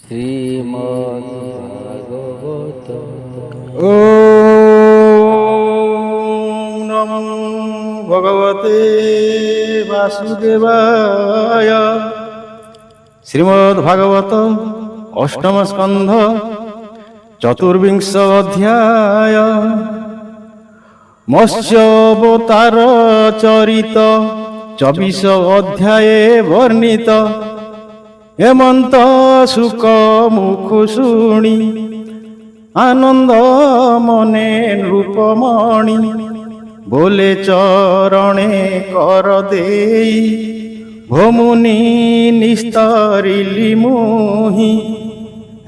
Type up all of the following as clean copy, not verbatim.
শ্রীমদ্ভাগবত। ওম নমো ভগবতে বাসুদেবায়। শ্রীমদ্ভাগবত অষ্টম স্কন্ধ চতুর্বিংশ অধ্যায়। মৎস্যাবতার চরিত 24 অধ্যায়ে বর্ণিত। হেমন্ত সুখ মুখ শুনি আনন্দ মনে রূপমণি। বলে চরণে কর দেই ভৌমুনি নিস্তরিলি মুহি।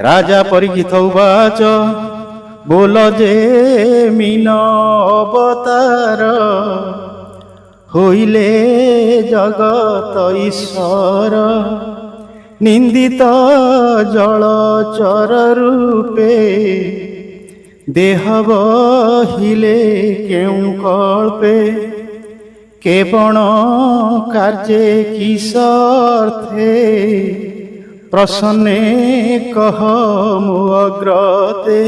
রাজা পরীক্ষিত উবাচ ବୋଲ ଯେ ମୀନ ଅବତାର ହୋଇଲେ ଜଗତ ଈଶ୍ୱର। ନିନ୍ଦିତ ଜଳଚର ରୂପେ ଦେହ ବହିଲେ କେଉଁ କଳ୍ପେ। କେବଳ କାର୍ଯ୍ୟେ କିସର୍ଥେ ପ୍ରସନ୍ନେ କହ ମୋ ଅଗ୍ରତେ।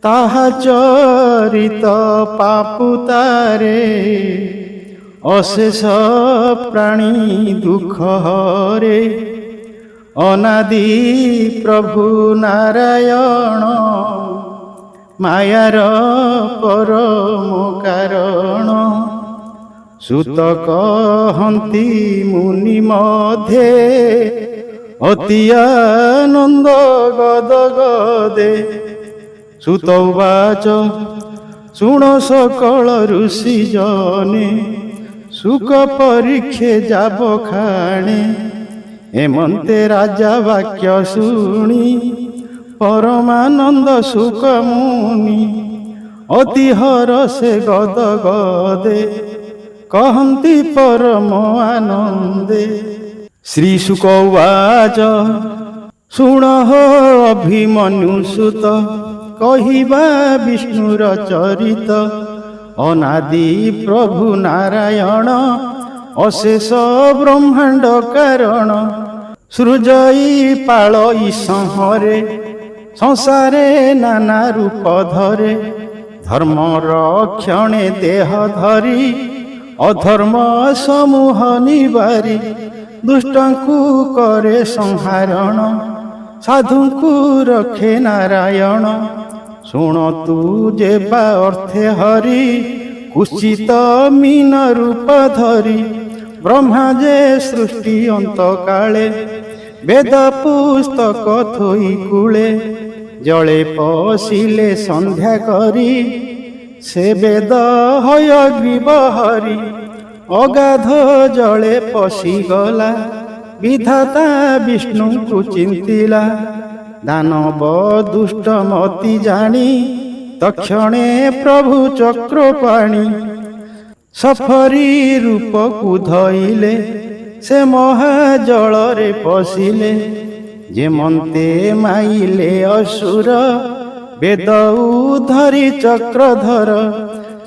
ତାହା ଚରିତ ପାପୁତାରେ ଅଶେଷ ପ୍ରାଣୀ ଦୁଃଖ ହରେ। ଅନାଦି ପ୍ରଭୁ ନାରାୟଣ ମାୟାର ପରମ କାରଣ। ସୁତ କହନ୍ତି ମୁନି ମଧ୍ୟେ ଅତି ଆନନ୍ଦ ଗଦ ଗଦେ। ସୁତ ଉବାଚ ଶୁଣ ସକଳ ଋଷି ଜନେ ସୁଖ ପରୀକ୍ଷେ যাব ଖାଣେ। ହେମନ୍ତେ ରାଜା ବାକ୍ୟ ଶୁଣି ପରମାନନ୍ଦ ସୁଖ ମୁନି। ଅତି ହରଷେ ଗଦ ଗଦେ କହନ୍ତି ପରମ ଆନନ୍ଦେ। ଶ୍ରୀ ଶୁକ ଉବାଚ ଶୁଣ ହୋ ଅଭିମନ୍ୟୁ ସୁତ କହିବା ବିଷ୍ଣୁର ଚରିତ। ଅନାଦି ପ୍ରଭୁ ନାରାୟଣ ଅଶେଷ ବ୍ରହ୍ମାଣ୍ଡ କାରଣ। ସୃଜଇ ପାଳଇ ସଂହରେ ସଂସାରେ ନାନା ରୂପ ଧରେ। ଧର୍ମ ରକ୍ଷଣେ ଦେହ ଧରି ଅଧର୍ମ ସମୂହ ନିବାରି। ଦୁଷ୍ଟଙ୍କୁ କରେ ସଂହାରଣ ସାଧୁଙ୍କୁ ରଖେ ନାରାୟଣ। ଶୁଣ ତୁ ଯେବା ଅର୍ଥେ ହରି କୁଚିତ ମୀନ ରୂପ ଧରି। ବ୍ରହ୍ମା ଯେ ସୃଷ୍ଟି ଅନ୍ତ କାଳେ ବେଦ ପୁସ୍ତକ ଥୋଇ କୂଳେ। ଜଳେ ପଶିଲେ ସନ୍ଧ୍ୟା କରି ସେ ବେଦ ହୟଗ୍ରୀବ ହରି। ଅଗାଧ ଜଳେ ପଶିଗଲା ବିଧାତା ବିଷ୍ଣୁଙ୍କୁ ଚିନ୍ତିଲା। ଦାନବ ଦୁଷ୍ଟ ମତି ଜାଣି ତକ୍ଷଣେ ପ୍ରଭୁ ଚକ୍ର ପାଣି। ସଫରି ରୂପକୁ ଧଇଲେ ସେ ମହାଜଳରେ ପଶିଲେ। ଯେମନ୍ତେ ମାଇଲେ ଅସୁର ବେଦ ଧରି ଚକ୍ରଧର।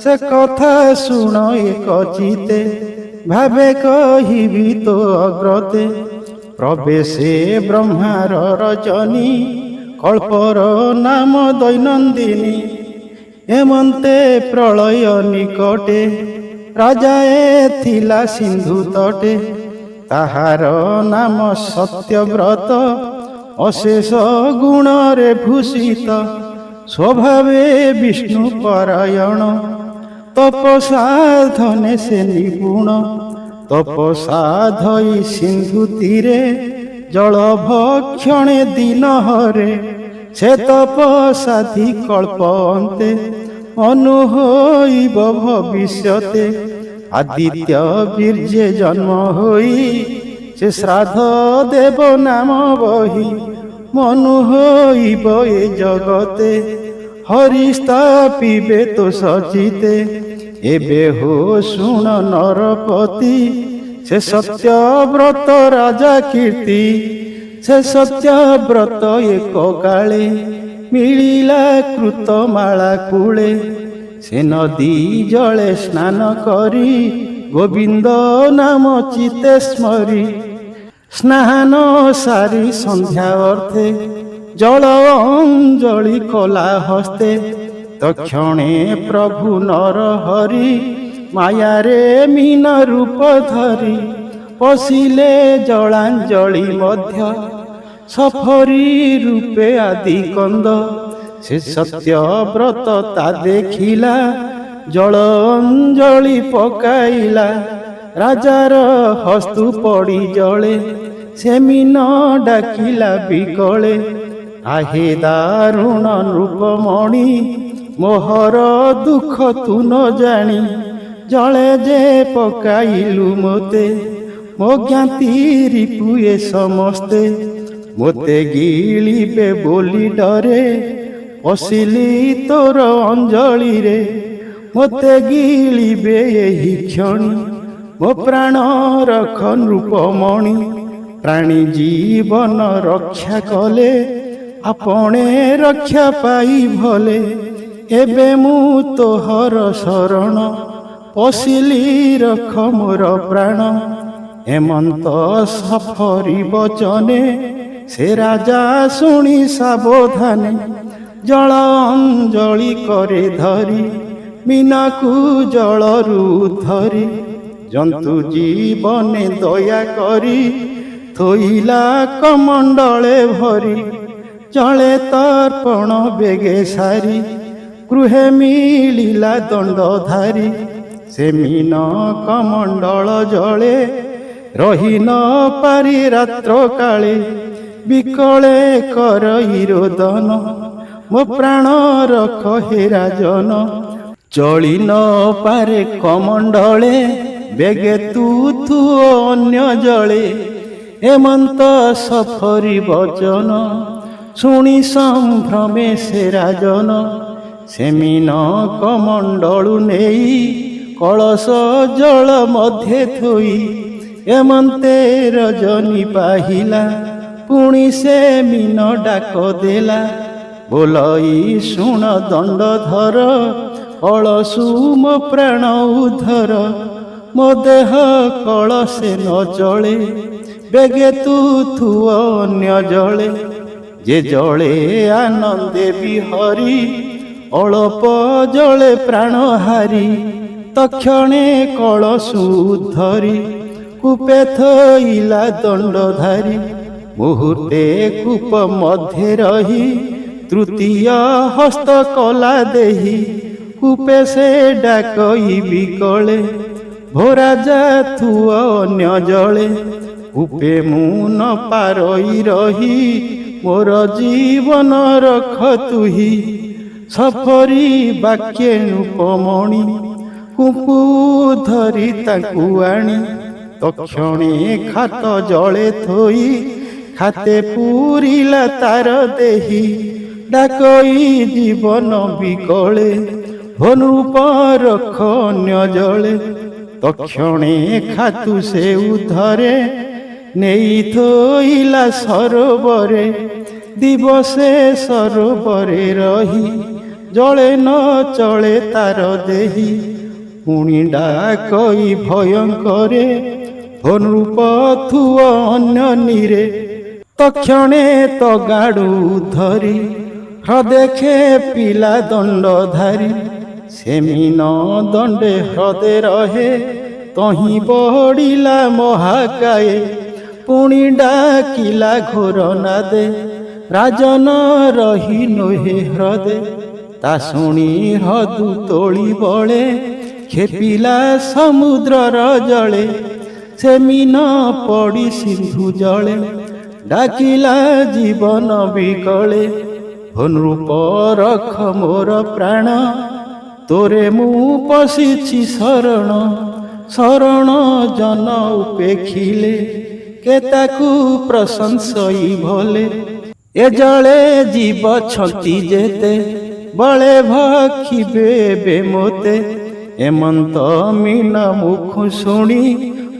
ସେ କଥା ଶୁଣ ଏକ ଚିତେ ଭାବେ କହିବି ତୋ ଅଗ୍ରତେ। ପ୍ରବେଶେ ବ୍ରହ୍ମାର ରଜନୀ କଳ୍ପର ନାମ ଦୈନନ୍ଦିନୀ। ହେମନ୍ତେ ପ୍ରଳୟ ନିକଟେ ରାଜାଏ ଥିଲା ସିନ୍ଧୁ ତଟେ। ତାହାର ନାମ ସତ୍ୟବ୍ରତ ଅଶେଷ ଗୁଣରେ ଭୂଷିତ। ସ୍ୱଭାବେ ବିଷ୍ଣୁ ପରାୟଣ ତପସାଧନେ ସେ ନିପୁଣ। ତପସାଧଇ ସିନ୍ଧୁ ତୀରେ ଜଳ ଭକ୍ଷଣେ ଦିନ ହରେ। ସେ ତପସାଧି କଳ୍ପ ଅନ୍ତେ ଅନୁ ହୋଇବ ଭବିଷ୍ୟତେ। ଆଦିତ୍ୟ ବୀର୍ଯ୍ୟ ଜନ୍ମ ହୋଇ ସେ ଶ୍ରାଦ୍ଧ ଦେବ ନାମ ବହି। ମନୁ ହୋଇବ ଏ ଜଗତେ ହରି ସ୍ଥାପିବେ ତୋ ସଚିତେ। ଏବେ ହୋ ଶୁଣ ନରପତି ସେ ସତ୍ୟବ୍ରତ ରାଜା କୀର୍ତ୍ତି। ସେ ସତ୍ୟବ୍ରତ ଏକ କାଳେ ମିଳିଲା କୃତମାଳା କୂଳେ। ସେ ନଦୀ ଜଳେ ସ୍ନାନ କରି ଗୋବିନ୍ଦ ନାମ ଚିତେ ସ୍ମରି। ସ୍ନାନ ସାରି ସନ୍ଧ୍ୟା ଅର୍ଥେ ଜଳ ଅଞ୍ଜଳି କଲା ହସ୍ତେ ତକ୍ଷଣେ ପ୍ରଭୁ ନର ହରି ମାୟାରେ ମୀନ ରୂପ ଧରି ପଶିଲେ ଜଳାଞ୍ଜଳି ମଧ୍ୟ ସଫରି ରୂପେ ଆଦି କନ୍ଦ ସେ ସତ୍ୟବ୍ରତ ତା ଦେଖିଲା ଜଳ ଅଞ୍ଜଳି ପକାଇଲା ରାଜାର ହସ୍ତୁ ପଡ଼ି ଜଳେ ସେ ମୀନ ଡାକିଲା ବିକଳେ ଆହେ ଦାରୁଣ ନୃପମଣି ମୋହର ଦୁଃଖ ତୁ ନ ଜାଣି ଜଳେ ଯେ ପକାଇଲୁ ମୋତେ ମୋ ଜ୍ଞାତି ରିପୁଏ ସମସ୍ତେ ମୋତେ ଗିଳିବେ ବୋଲି ଡରେ ପଶିଲି ତୋର ଅଞ୍ଜଳିରେ ମୋତେ ଗିଳିବେ ଏହି କ୍ଷଣି ମୋ ପ୍ରାଣ ରଖ ନୃପମଣି ପ୍ରାଣୀ ଜୀବନ ରକ୍ଷା କଲେ ଆପଣେ ରକ୍ଷା ପାଇ ଭଲେ ଏବେ ମୁଁ ତୋହର ଶରଣ ପଶିଲି ରଖ ମୋର ପ୍ରାଣ ହେମନ୍ତ ସଫରି ବଚନେ ସେ ରାଜା ଶୁଣି ସାବଧାନେ ଜଳ ଅଞ୍ଜଳି କରେ ଧରି ମୀନାକୁ ଜଳରୁ ଧରି ଜନ୍ତୁ ଜୀବନେ ଦୟା କରି ଥୋଇଲା କମଣ୍ଡଳେ ଭରି ଜଳେ ତର୍ପଣ ବେଗେ ସାରି ଗୃହେ ମିଳିଲା ଦଣ୍ଡଧାରୀ ସେ ମୀନ କମଣ୍ଡଳ ଜଳେ ରହି ନ ପାରି ରାତ୍ର କାଳେ ବିକଳେ କରଇ ରୋଦନ ମୋ ପ୍ରାଣ ରଖ ହେ ରାଜନ ଚଳି ନ ପାରେ କମଣ୍ଡଳେ ବେଗେ ତୁ ଅନ୍ୟ ଜଳେ ହେମନ୍ତ ସଫରି ବଚନ ଶୁଣି ସମ୍ଭ୍ରମେ ସେ ରାଜନ ସେ ମୀନ କମଣ୍ଡଳୁ ନେଇ କଳସ ଜଳ ମଧ୍ୟେ ଥୋଇ ହେମନ୍ତେ ରଜନୀ ପାହିଲା ପୁଣି ସେ ମୀନ ଡାକ ଦେଲା ବୋଲଇ ଶୁଣ ଦଣ୍ଡଧର କଳସୁ ମୋ ପ୍ରାଣ ଉଦ୍ଧର ମୋ ଦେହ କଳସେ ନ ଚଳେ ବେଗେ ତୁ ଅନ୍ୟ ଜଳେ ଯେ ଜଳେ ଆନନ୍ଦେ ବିହରି ଅଳପ ଜଳେ ପ୍ରାଣ ହାରି ତକ୍ଷଣେ କଳସୁ ଧରି କୂପେ ଥୋଇଲା ଦଣ୍ଡଧାରୀ ମୁହୂର୍ତ୍ତେ କୂପ ମଧ୍ୟରେ ରହି ତୃତୀୟ ହସ୍ତ କଲା ଦେହି କୂପେ ସେ ଡାକଇ ବିକଳେ ଭୋରାଜା ଥୁଅ ଅନ୍ୟ ଜଳେ କୂପେ ମୁଁ ନ ପାରଇ ରହି ମୋର ଜୀବନ ରଖ ତୁହି ସଫରି ବାକ୍ୟେ ନୃପମଣି କୂପୁ ଧରି ତାକୁ ଆଣି ତକ୍ଷଣେ ଖାତ ଜଳେ ଥୋଇ ଖାତେ ପୁରିଲା ତାର ଦେହି ଡାକଇ ଜୀବନ ବିକଳେ ନୃପ ରଖ ଅନ୍ୟ ଜଳେ ତକ୍ଷଣେ ଖାତୁ ସେ ଉଦ୍ଧରେ ନେଇ ଥୋଇଲା ସରୋବରେ ଦିବସେ ସରୋବରେ ରହି ଜଳେ ନ ଚଳେ ତାର ଦେହି ପୁଣି ଡାକଇ ଭୟଙ୍କରେ ନୃପ ଥୁଅ ଅନ୍ୟ ନୀରେ ତକ୍ଷଣେ ତଗାଡୁ ଧରି ହ୍ରଦେ ପିଲା ଦଣ୍ଡଧାରୀ ସେ ମୀନ ଦଣ୍ଡେ ହ୍ରଦେ ରହେ ତହିଁ ବଢିଲା ମହାକାଏ ପୁଣି ଡାକିଲା ଘୋର ନାଦେ ରାଜନ ରହି ନୋହେ ହ୍ରଦେ ତା ଶୁଣି ହ୍ରଦୁ ତୋଳି ବଳେ ଖେପିଲା ସମୁଦ୍ରର ଜଳେ ସେ ମୀନ ପଡ଼ି ସିନ୍ଧୁ ଜଳେ ଡାକିଲା ଜୀବନ ବିକଳେ ନୃପ ରଖ ମୋର ପ୍ରାଣ ତୋରେ ମୁଁ ପଶିଛି ଶରଣ ଶରଣ ଜନ ଉପେକ୍ଷିଲେ କେ ତାକୁ ପ୍ରଶଂସଇ ଭଲେ ଏ ଜଳେ ଜୀବ ଛନ୍ତି ଯେତେ ବଳେ ଭକ୍ଷିବେ ଏବେ ମୋତେ ହେମନ୍ତ ମୀନ ମୁଖ ଶୁଣି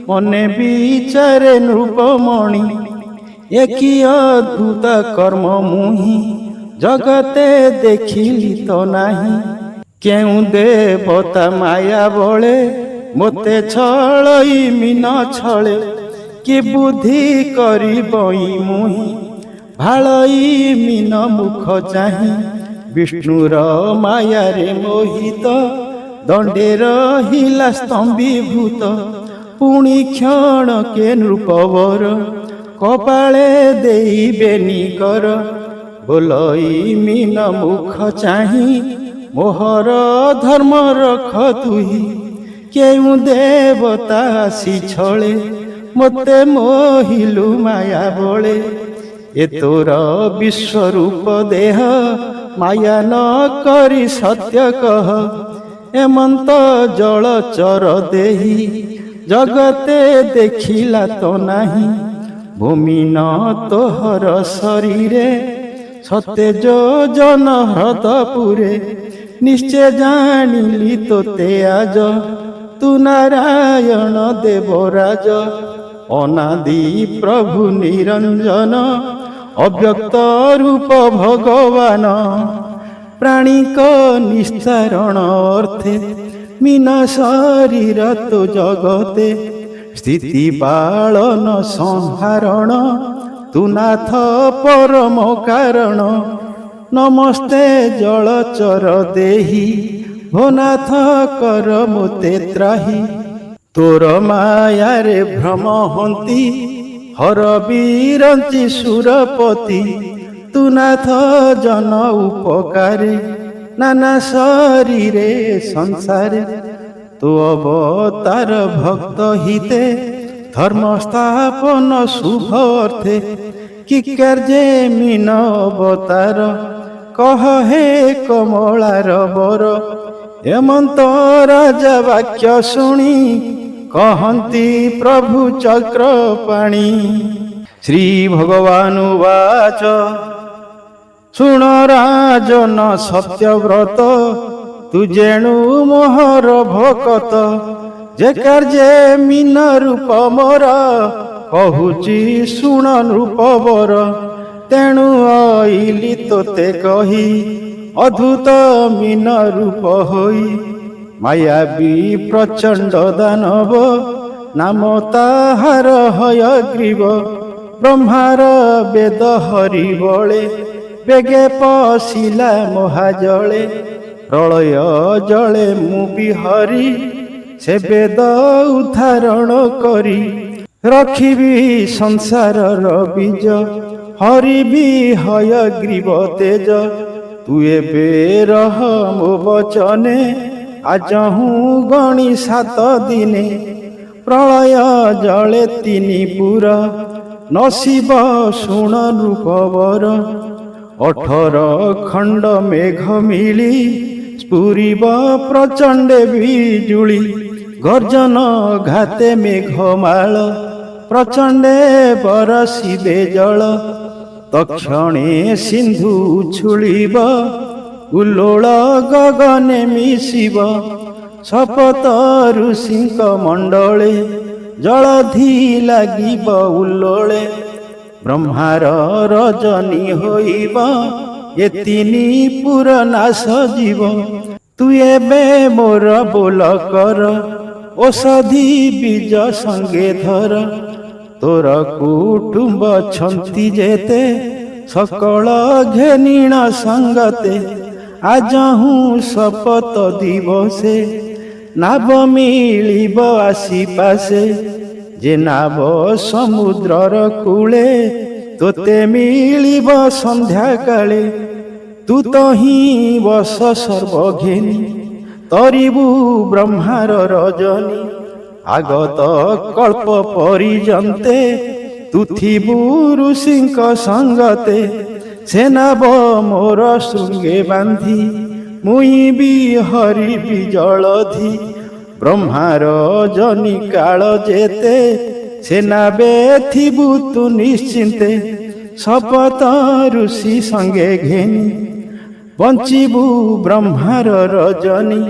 ମନେ ବିଚାରେ ନୃପମଣି ଏକି ଅଦ୍ଭୁତ କର୍ମ ମୁହିଁ ଜଗତେ ଦେଖିଲି ତ ନାହିଁ କେଉଁ ଦେବତା ମାୟା ବଳେ ମୋତେ ଛଳଇ ମୀନ ଛଳେ କି ବୁଦ୍ଧି କରିବଇ ମୁହିଁ ଭାଳଇ ମୀନ ମୁଖ ଚାହିଁ ବିଷ୍ଣୁର ମାୟାରେ ମୋହିତ ଦଣ୍ଡେ ରହିଲା ସ୍ତମ୍ଭୀଭୂତ ପୁଣି କ୍ଷଣକେ ନୃପବର କପାଳେ ଦେଇବେନି କର ବୋଲଇ ମୀନ ମୁଖ ଚାହିଁ ମୋହର ଧର୍ମ ରଖ ତୁହି କେଉଁ ଦେବତା ଆସି ଛଳେ ମୋତେ ମୋହିଲୁ ମାୟା ବଳେ ଏ ତୋର ବିଶ୍ୱରୂପ ଦେହ ମାୟା ନ କରି ସତ୍ୟ କହ ଏମନ୍ତ ଜଳଚର ଦେହି ଜଗତେ ଦେଖିଲା ତ ନାହିଁ ଭୂମି ନ ତୋହର ଶରୀରେ ସତେଜ ଜନ ହ୍ରଦପୁରେ ନିଶ୍ଚୟ ଜାଣିଲି ତୋତେ ଆଜ ତୁ ନାରାୟଣ ଦେବରାଜ ଅନାଦି ପ୍ରଭୁ ନିରଞ୍ଜନ ଅବ୍ୟକ୍ତ ରୂପ ଭଗବାନ ପ୍ରାଣିକ ନିସ୍ତାରଣ ଅର୍ଥେ ମୀନ ଶରୀର ତୋ ଜଗତେ ସ୍ଥିତି ପାଳନ ସଂହାରଣ ତୁ ନାଥ ପରମ କାରଣ ନମସ୍ତେ ଜଳଚର ଦେହି ଭୋନାଥ କର ମୋତେ ତ୍ରାହି ତୋର ମାୟାରେ ଭ୍ରମ ହନ୍ତି ହର ବିରଞ୍ଚି ସୁରପତି ତୁ ନାଥ ଜନ ଉପକାରେ ନାନା ଶରୀରେ ସଂସାରେ ତୁ ଅବତାର ଭକ୍ତ ହିତେ ଧର୍ମ ସ୍ଥାପନ ଶୁଭ ଅର୍ଥେ କି କାର୍ଯ୍ୟ ମୀନ ଅବତାର କହ ହେ କମଳାର ବର ଏମନ୍ତ ରାଜା ବାକ୍ୟ ଶୁଣି କହନ୍ତି ପ୍ରଭୁ ଚକ୍ରପାଣି ଶ୍ରୀ ଭଗବାନ ବାଚ ଶୁଣ ରାଜନ ସତ୍ୟବ୍ରତ ତୁ ଯେଣୁ ମୋହର ଭକତ ଯେ କାର୍ଯ୍ୟ ମୀନ ରୂପ ମୋର କହୁଛି ଶୁଣ ନୃପବର ତେଣୁ ଅଇଲି ତୋତେ କହି ଅଦ୍ଭୁତ ମୀନ ରୂପ ହୋଇ ମାୟାବୀ ପ୍ରଚଣ୍ଡ ଦାନବ ନାମ ତାହାର ହୟଗ୍ରୀବ ବ୍ରହ୍ମାର ବେଦ ହରି ବଳେ ବେଗେ ପଶିଲା ମହାଜଳେ ପ୍ରଳୟ ଜଳେ ମୁଁ ବିହରି ସେ ବେଦ ଉଦ୍ଧାରଣ କରି ରଖିବି ସଂସାରର ବୀଜ ହରିବି ହୟଗ୍ରୀବ ତେଜ ତୁ ଏବେ ରହ ମୋ ବଚନେ ଆଜହୁ ଗଣି 7 ଦିନେ ପ୍ରଳୟ ଜଳେ 3 ପୁର ନସିବ ଶୁଣ ନୃପବର 18 ଖଣ୍ଡ ମେଘ ମିଳି ସ୍ଫୁରିବ ପ୍ରଚଣ୍ଡେ ବିଜୁଳି ଗର୍ଜନ ଘାତେ ମେଘମାଳ ପ୍ରଚଣ୍ଡେ ବରସିବେ ଜଳ ତକ୍ଷଣେ ସିନ୍ଧୁ ଉଛୁଳିବ ଉଲ୍ଲୋଳ ଗଗନେ ମିଶିବ ଶପଥ ଋଷିଙ୍କ ମଣ୍ଡଳେ ଜଳଧି ଲାଗିବ ଉଲ୍ଲୋଳେ ବ୍ରହ୍ମାର ରଜନୀ ହୋଇବ ଏ 3 ପୁର ନାଶ ଯିବ ତୁ ଏବେ ମୋର ବୋଲ କର ଔଷଧି ବୀଜ ସଙ୍ଗେ ଧର ତୋର କୁଟୁମ୍ବ ଛନ୍ତି ଯେତେ ସକଳ ଘେନିଣ ସଙ୍ଗତେ ଆଜହୁ ଶପଥ ଦିବସେ ନାବ ମିଳିବ ଆସି ପାଶେ ଯେ ନାବ ସମୁଦ୍ରର କୂଳେ ତୋତେ ମିଳିବ ସନ୍ଧ୍ୟାକାଳେ ତୁ ତ ହିଁ ବସ ସର୍ବଘେନି ତରିବୁ ବ୍ରହ୍ମାର ରଜନୀ আগত কল্প পরিজন্তে তুথিবু ঋষিଙ୍କ সঙ্গতে সেনাব মোর শৃঙ্গে বান্ধি মুই বি হরিবি জলধি ব্রহ্মার জনি কাল যেতে সেনাবে থিবু তু নিশ্চিন্তে শপথ ঋষি সঙ্গে ঘেনি বঞ্চিবু ব্রহ্মার রজনী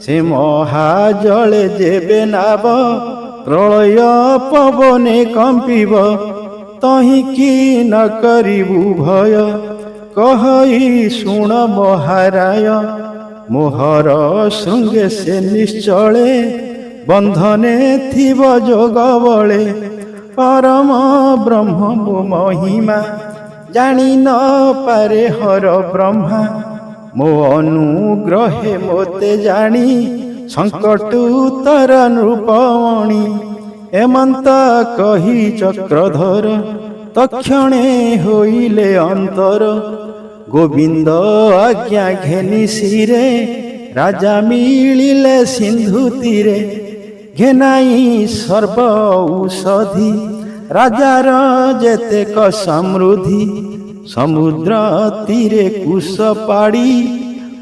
সে মহাজলে যেবে নাব প্রলয় পবনে কম্পিব তহি কি ন করিবু ভয় কহি শুণ মহারায় মোহর সঙ্গে সে নিশ্চলে বন্ধনে থিব যোগ বলে परम ब्रह्म महिमा जानी न पारे हर ब्रह्मा मो अनुग्रहे मोते जानी संकट तर नृपमणि एमंत कही चक्रधर तक्षणे होइले अंतर गोविंद आज्ञा घेनी सिरे राजा मिलिले सिंधु तीरे घेनाई सर्व औषधि राजार जेतेक समृद्धि समुद्र तीरे कुश पाड़ी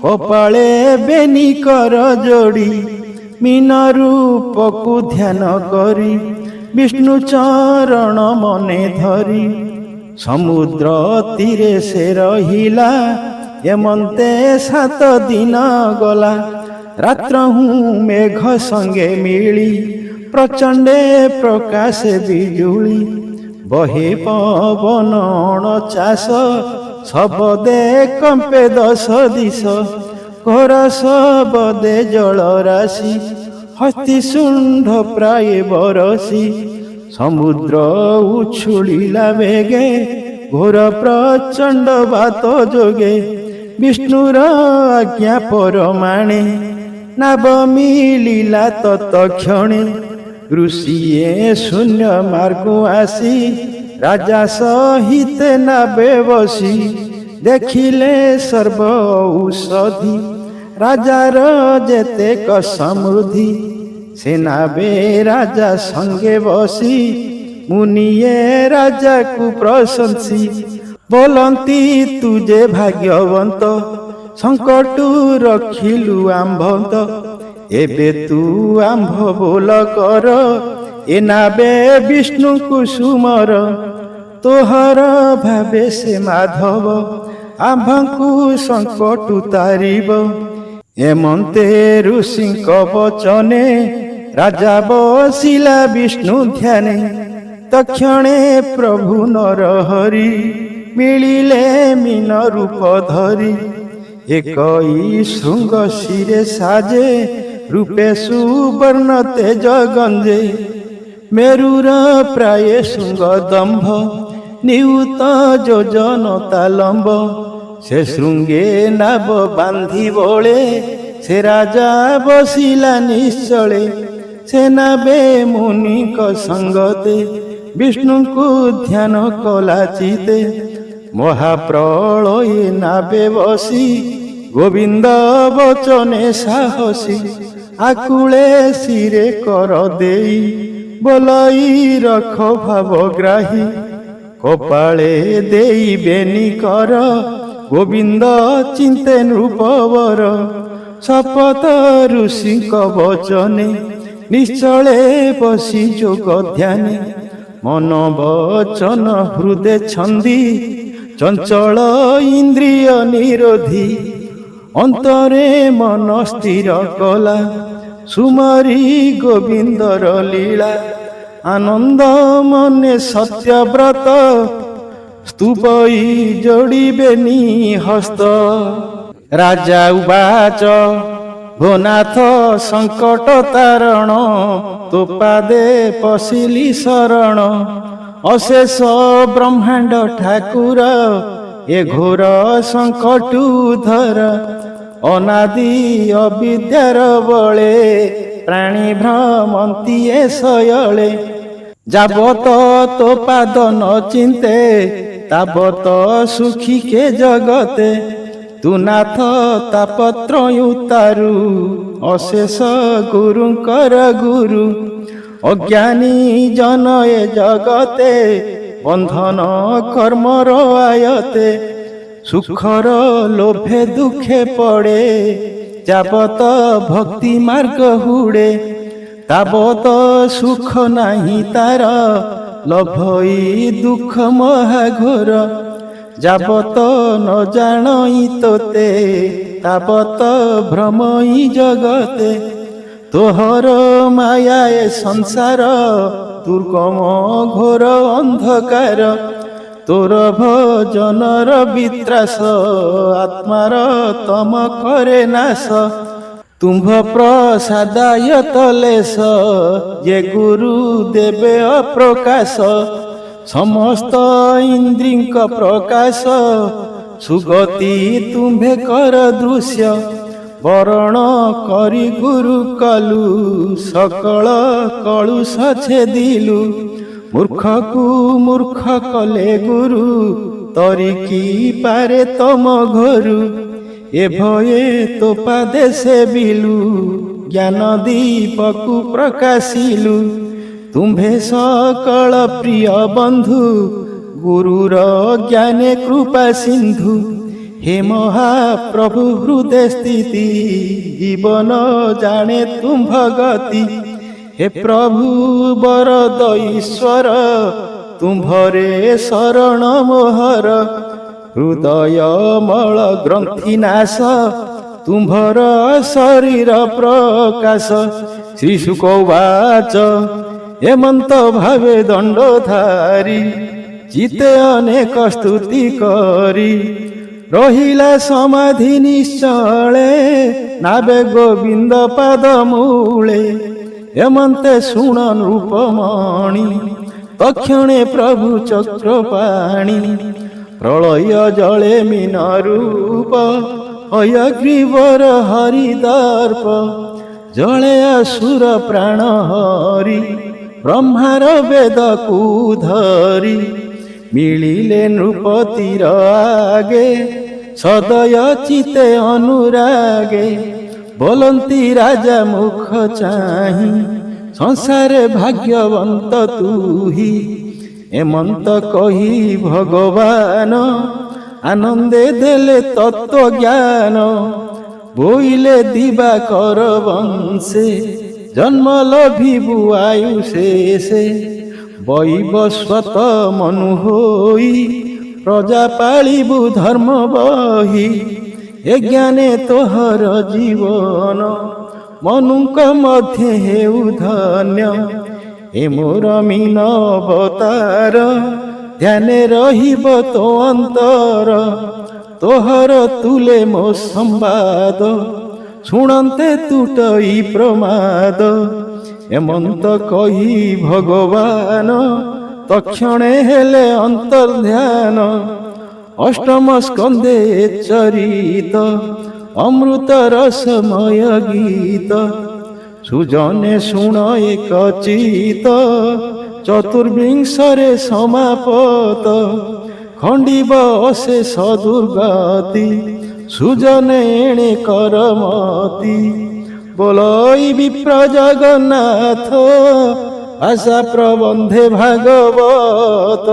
कपाळे बेनी कर जोड़ी मीन रूप को ध्यान करी विष्णु चरण मने धरी समुद्र तीरे से रहिला एमंते 7 दिन गला रात्र हूँ मेघ संगे मिली प्रचंडे प्रकाश बिजुली बहे पवन चाष सबदे कंपे 10 दिश घोर सबदे जल राशि हस्ती शुंड प्राय बरसी समुद्र उछुलिला बेगे घोर प्रचंड बात जोगे विष्णुर आज्ञा परमाणे नाब मिलिला तत्क्षणे ऋषिए शून्य मार्ग आसी राजा सहित नाबे बसी देखिले सर्व औषधि राजार जेतेक समृद्धि से नाबे राजा संगे बसी मुनिए राजा को प्रशंसी बोलती तुझे भाग्यवंत संकटु रखिलु आंभंत एबे तू आंभ बोल कर ए नाबे विष्णु कुसुमर तोहर भावे से माधव आंभंकु संकटु तारिब एमंते ऋषिंक वचने राजा बसिला विष्णु ध्याने तक्षणे प्रभु नर हरि मिलिले मीन रूप धरी एकई शृंग शिरे साजे रूपे सुवर्ण तेज गंजे मेरुर प्राय शृंग दंभ नियुत योजन तालंब से शृंगे नाब बांधी बोले से राजा बसिला निश्चले से नाबे मुनि संगते विष्णु को ध्यान कला चिते महाप्रलय नाबे बसी गोविंद वचने साहसी आकुले सिरे कर देई बोलाई रख भावग्राही कपाळे देई बेनी कर गोविंद चिंते नृपवर शपथ ऋषिक वचने निश्चले बसी जोग ध्याने मन वचन हृदय छंदी चंचल इंद्रिय निरोधी अंतरे मन स्थिर कला सुमरी गोविंदर लीला आनंद मने सत्यव्रत स्तूपई जोड़िबेनी हस्त राजा उवाच भोनाथ संकट तारण तो पादे पशिली शरण अशेष ब्रह्मांड ठाकुर ए घोर संकटु धर अनादि अविद्यार बळे प्राणी भ्रमंती ए शयळे जाबत तो पाद न चिंते ताबत सुखी के जगते तू नाथ तापत्र उतारू अशेष गुरुंकर गुरु अज्ञानी जन ए जगते बंधन कर्मर आयते सुखर लोभे दुखे पड़े जाबत भक्ति मार्ग हुड़े ताबत सुख नाही तार लभई दुख महाघोर जाबत न जानई तोते ताबत भ्रमई जगते तोहर माया ए संसार दुर्गम घोर अंधकार तोर भजनर वित्रास आत्मार तम करे नाश ତୁମ୍ଭ ପ୍ରସାଦାୟ ତଲେଶ ଯେ ଗୁରୁ ଦେବେ ଅପ୍ରକାଶ ସମସ୍ତ ଇନ୍ଦ୍ରିଙ୍କ ପ୍ରକାଶ ସୁଗତି ତୁମ୍ଭେ କର ଦୃଶ୍ୟ ବରଣ କରି ଗୁରୁ କଲୁ ସକଳ କଳୁଷ ଛେଦିଲୁ ମୂର୍ଖକୁ ମୂର୍ଖ କଲେ ଗୁରୁ ତରିକି ପାରେ ତମ ଘରୁ ଏ ଭୟେ ତୋ ପାଦେ ସେବିଲୁ ଜ୍ଞାନ ଦୀପକୁ ପ୍ରକାଶିଲୁ ତୁମ୍ଭେ ସକଳ ପ୍ରିୟ ବନ୍ଧୁ ଗୁରୁର ଜ୍ଞାନେ କୃପା ସିନ୍ଧୁ हे महाप्रभु हृदय स्थिति जीवन जाने तुम भगति हे प्रभु वरद ईश्वर तुम्भरे शरण मोहर हृदय मल ग्रंथि नाश तुम्भर शरीर प्रकाश श्री शुकवाच हेमंत भावे दंडधारी चिते अनेक स्तुति करी रहिला समाधि निश्चले नाबे गोविंद पाद मूले हेमंते शुण नृपमणि तक्षणे प्रभु चक्रपाणि प्रलय जले मीन रूप हयग्रीवर हरिदर्प जले असुर प्राण हरि ब्रह्मार वेद को धरी मिलिले नृपतिर आगे सदय चिते अनुरागे बोलंती राजा मुख चाहि संसार भाग्यवंत तुही हेमंत कही भगवान आनंदे देले तत्व ज्ञान बोइले दिवाकर वंशे जन्म लभिबु आयुषे से वैवस्वत मनु होई प्रजा पालिबु धर्म बही ए ज्ञाने तोहर जीवन मनुक मध्य हेउ धन्य ए मोर मीन अवतार ध्याने रहिब तो अंतर तोहर तुले मो संवाद शुणन्ते तुटई प्रमाद हेमंत कही भगवान तक्षणे हेले अंतर्ध्यान अष्टम स्कंदे चरित अमृत रसमय गीत सुजने शुण एक चित चतुर्विंशरे समापत खंडिब अशेष दुर्गति सुजने एणे करमति बोलई विप्र जगन्नाथ आशा प्रबंधे भागवत।